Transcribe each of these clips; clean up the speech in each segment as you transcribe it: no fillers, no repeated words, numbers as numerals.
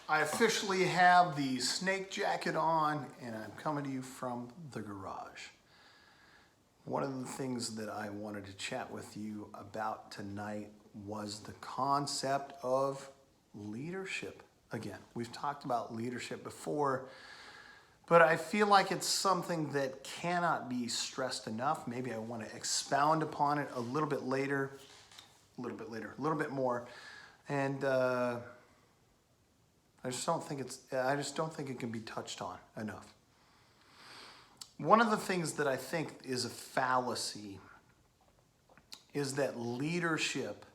I officially have the snake jacket on and I'm coming to you from the garage. One of the things that I wanted to chat with you about tonight was the concept of leadership. Again, we've talked about leadership before, but I feel like it's something that cannot be stressed enough. Maybe I want to expound upon it a little bit more. And I just don't think it can be touched on enough. One of the things that I think is a fallacy is that leadership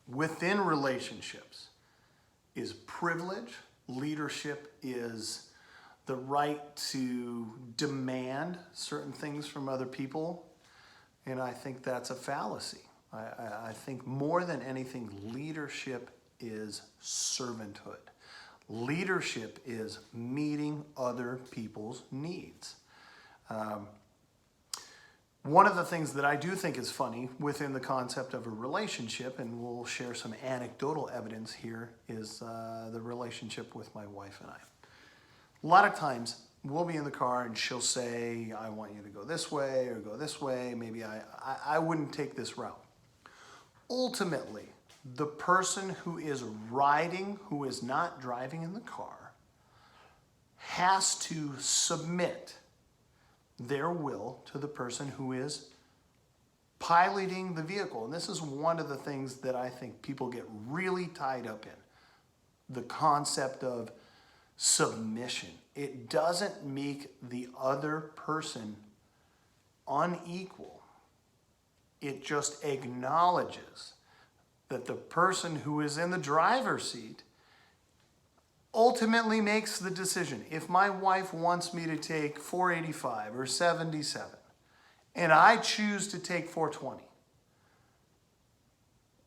within relationships is privilege. Leadership is the right to demand certain things from other people. And I think that's a fallacy. I think more than anything, leadership is servanthood. Leadership is meeting other people's needs. One of the things that I do think is funny within the concept of a relationship, and we'll share some anecdotal evidence here, is the relationship with my wife and I. A lot of times we'll be in the car and she'll say, I want you to go this way or go this way. Maybe I wouldn't take this route. Ultimately, the person who is riding, who is not driving in the car, has to submit their will to the person who is piloting the vehicle. And this is one of the things that I think people get really tied up in, the concept of submission. It doesn't make the other person unequal. It just acknowledges that the person who is in the driver's seat ultimately makes the decision. If my wife wants me to take 485 or 77, and I choose to take 420,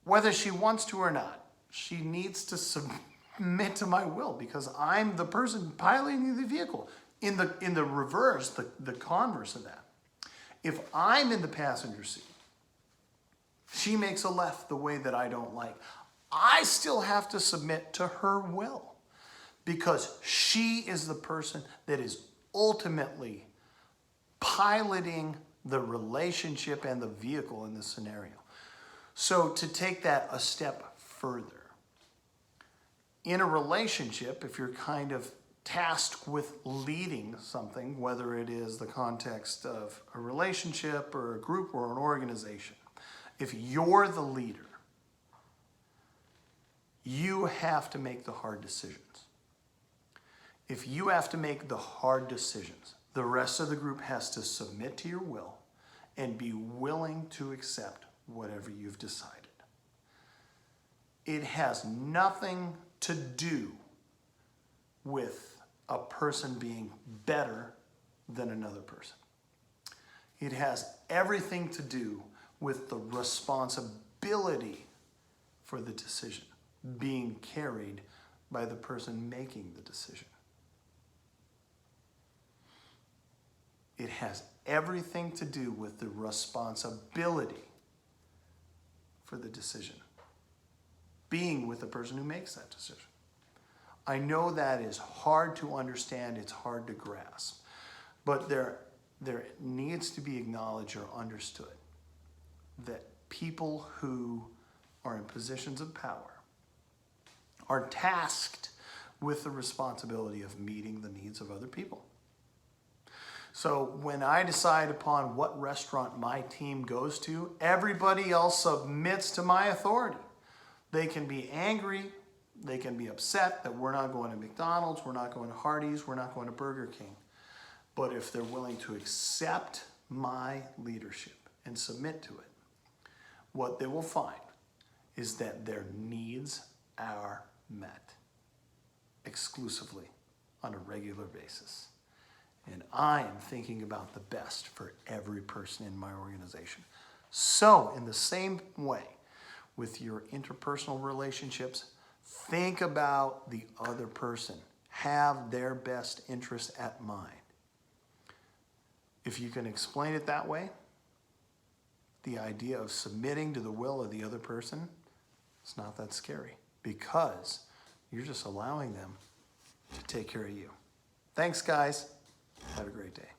whether she wants to or not, she needs to submit to my will because I'm the person piloting the vehicle. In the reverse, the converse of that, if I'm in the passenger seat, she makes a left the way that I don't like, I still have to submit to her will because she is the person that is ultimately piloting the relationship and the vehicle in this scenario. So to take that a step further, in a relationship, if you're kind of tasked with leading something, whether it is the context of a relationship or a group or an organization, if you're the leader, you have to make the hard decisions. If you have to make the hard decisions, the rest of the group has to submit to your will and be willing to accept whatever you've decided. It has nothing to do with a person being better than another person. It has everything to do with the responsibility for the decision being carried by the person making the decision. It has everything to do with the responsibility for the decision being with the person who makes that decision. I know that is hard to understand, it's hard to grasp, but there needs to be acknowledged or understood that people who are in positions of power are tasked with the responsibility of meeting the needs of other people. So when I decide upon what restaurant my team goes to, everybody else submits to my authority. They can be angry, they can be upset that we're not going to McDonald's, we're not going to Hardee's, we're not going to Burger King. But if they're willing to accept my leadership and submit to it, what they will find is that their needs are met exclusively on a regular basis. And I am thinking about the best for every person in my organization. So in the same way, with your interpersonal relationships, think about the other person. Have their best interests at mind. If you can explain it that way, the idea of submitting to the will of the other person, it's not that scary because you're just allowing them take care of you. Thanks, guys. Have a great day.